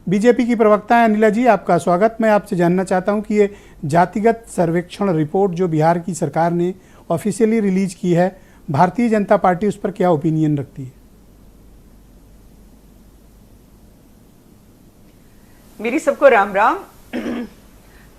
BJP की प्रवक्ता हैं अनिला जी, आपका स्वागत। मैं आपसे जानना चाहता हूं कि ये जातिगत सर्वेक्षण रिपोर्ट जो बिहार की सरकार ने ऑफिशियली रिलीज की है, भारतीय जनता पार्टी उस पर क्या ओपिनियन रखती है? मेरी सबको राम राम।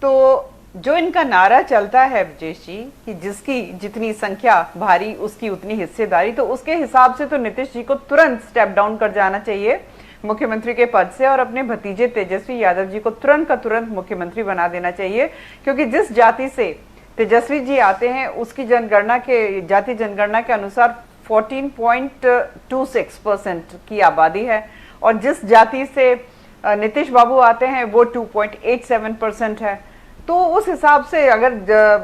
तो जो इनका नारा चलता है ब्रजेश जी कि जिसकी जितनी संख्या भारी उसकी उतनी हिस्सेदारी, तो उसके हिसाब से तो नीतीश जी को तुरंत स्टेप डाउन कर जाना चाहिए मुख्यमंत्री के पद से और अपने भतीजे तेजस्वी यादव जी को तुरंत का तुरंत मुख्यमंत्री बना देना चाहिए। क्योंकि जिस जाति से तेजस्वी जी आते हैं उसकी जाति जनगणना के अनुसार 14.26% की आबादी है और जिस जाति से नीतीश बाबू आते हैं वो 2.87% है। तो उस हिसाब से अगर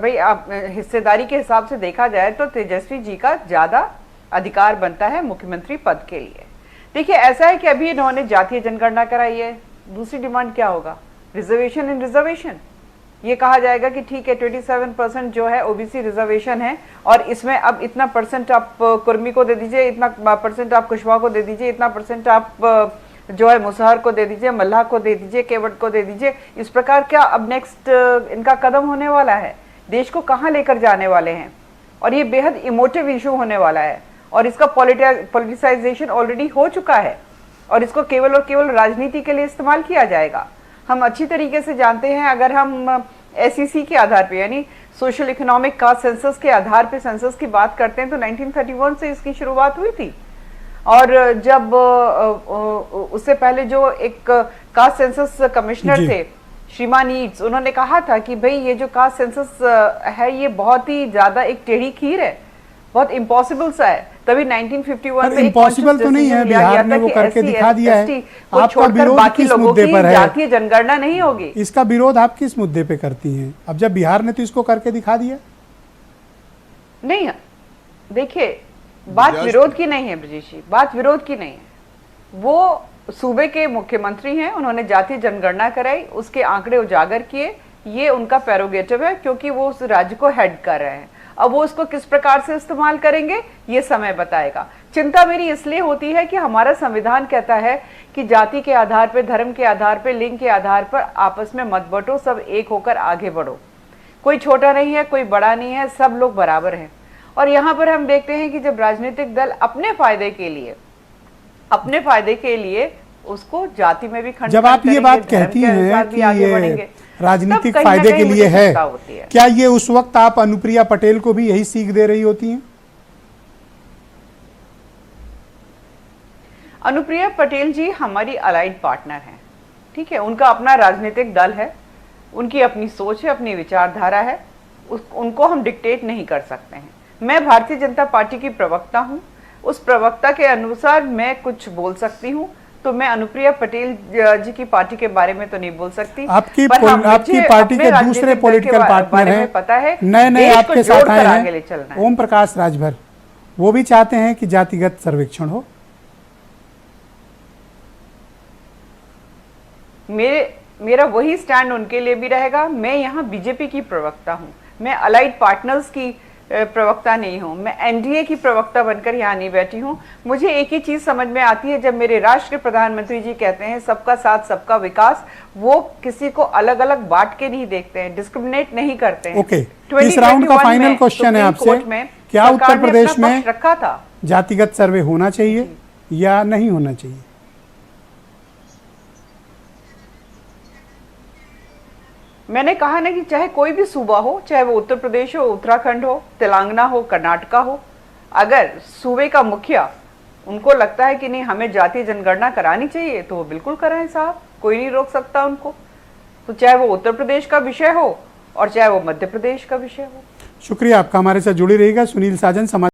भाई आप हिस्सेदारी के हिसाब से देखा जाए तो तेजस्वी जी का ज्यादा अधिकार बनता है मुख्यमंत्री पद के लिए। देखिए, ऐसा है कि अभी इन्होंने जातीय जनगणना कराई है, दूसरी डिमांड क्या होगा? रिजर्वेशन इन रिजर्वेशन। ये कहा जाएगा कि ठीक है 27% जो है ओबीसी रिजर्वेशन है और इसमें अब इतना परसेंट आप कुर्मी को दे दीजिए, इतना परसेंट आप कुशवाहा को दे दीजिए, इतना परसेंट आप जो है मुसहर को दे दीजिए, मल्लाह को दे दीजिए, केवट को दे दीजिए। इस प्रकार क्या अब नेक्स्ट इनका कदम होने वाला है? देश को कहां लेकर जाने वाले हैं? और ये बेहद इमोटिव इशू होने वाला है और इसका पॉलिटिसाइजेशन ऑलरेडी हो चुका है और इसको केवल और केवल राजनीति के लिए इस्तेमाल किया जाएगा। हम अच्छी तरीके से जानते हैं, अगर हम एसईसी के आधार पे यानी सोशल इकोनॉमिक कास्ट सेंसस के आधार पे सेंसस की बात करते हैं तो 1931 से इसकी शुरुआत हुई थी। और जब उससे पहले जो एक कास्ट सेंसस कमिश्नर थे श्रीमान ईट्स, उन्होंने कहा था कि भाई ये जो कास्ट सेंसस है ये बहुत ही ज्यादा एक टेढ़ी खीर है, बहुत इम्पॉसिबल सा है। तभी 1951 में इम्पॉसिबल तो नहीं है, बिहार ने वो करके दिखा दिया है। आपका विरोध किस मुद्दे पर है? जातीय जनगणना नहीं होगी। इसका विरोध आप किस मुद्दे पे करती हैं? अब जब बिहार ने तो इसको करके दिखा दिया। नहीं, देखिए बात विरोध की नहीं है ब्रजेश जी, बात विरोध की नहीं है। वो सूबे के मुख्यमंत्री हैं, उन्होंने जातीय जनगणना कराई, उसके आंकड़े उजागर किए, ये उनका प्रेरोगेटिव है क्योंकि वो उस राज्य को हेड कर रहे हैं। अब वो उसको किस प्रकार से इस्तेमाल करेंगे ये समय बताएगा। चिंता मेरी इसलिए होती है कि हमारा संविधान कहता है कि जाति के आधार पर, धर्म के आधार पर, लिंग के आधार पर आपस में मत बंटो, सब एक होकर आगे बढ़ो। कोई छोटा नहीं है, कोई बड़ा नहीं है, सब लोग बराबर हैं। और यहाँ पर हम देखते हैं कि जब राजनीतिक दल अपने फायदे के लिए उसको जाति में भी खंड, जब आप ये बात कहती हैं कि ये राजनीतिक फायदे के लिए है, क्या ये उस वक्त आप अनुप्रिया पटेल को भी यही सीख दे रही होती हैं? अनुप्रिया पटेल जी हमारी अलाइड पार्टनर हैं, ठीक है, उनका अपना राजनीतिक दल है, उनकी अपनी सोच है, अपनी विचारधारा है, उनको हम डिक्टेट नहीं कर सकते हैं। मैं भारतीय जनता पार्टी की प्रवक्ता हूं, उस प्रवक्ता के अनुसार मैं कुछ बोल सकती हूं, तो मैं अनुप्रिया पटेल जी की पार्टी के बारे में तो नहीं बोल सकती। आपकी पार्टी के दूसरे पॉलिटिकल पार्टनर हैं, पता है, नए आपके साथ आए हैं, ओम प्रकाश राजभर, वो भी चाहते हैं कि जातिगत सर्वेक्षण हो। मेरा वही स्टैंड उनके लिए भी रहेगा। मैं यहाँ बीजेपी की प्रवक्ता हूँ, मैं अलाइड पार्टनर्स की प्रवक्ता नहीं हूं, मैं एनडीए की प्रवक्ता बनकर यहाँ नहीं बैठी हूं। मुझे एक ही चीज समझ में आती है, जब मेरे राष्ट्र के प्रधानमंत्री जी कहते हैं सबका साथ सबका विकास, वो किसी को अलग अलग बांट के नहीं देखते हैं, डिस्क्रिमिनेट नहीं करते हैं। ओके, इस राउंड का फाइनल क्वेश्चन है आपसे, क्या उत्तर प्रदेश में रखा था जातिगत सर्वे होना चाहिए या नहीं होना चाहिए? मैंने कहा ना कि चाहे कोई भी सूबा हो, चाहे वो उत्तर प्रदेश हो, उत्तराखंड हो, तेलंगाना हो, कर्नाटका हो, अगर सूबे का मुखिया उनको लगता है कि नहीं हमें जातीय जनगणना करानी चाहिए तो वो बिल्कुल कराएं साहब, कोई नहीं रोक सकता उनको। तो चाहे वो उत्तर प्रदेश का विषय हो और चाहे वो मध्य प्रदेश का विषय हो। शुक्रिया आपका, हमारे साथ जुड़ी रहिएगा। सुनील साजन, समाज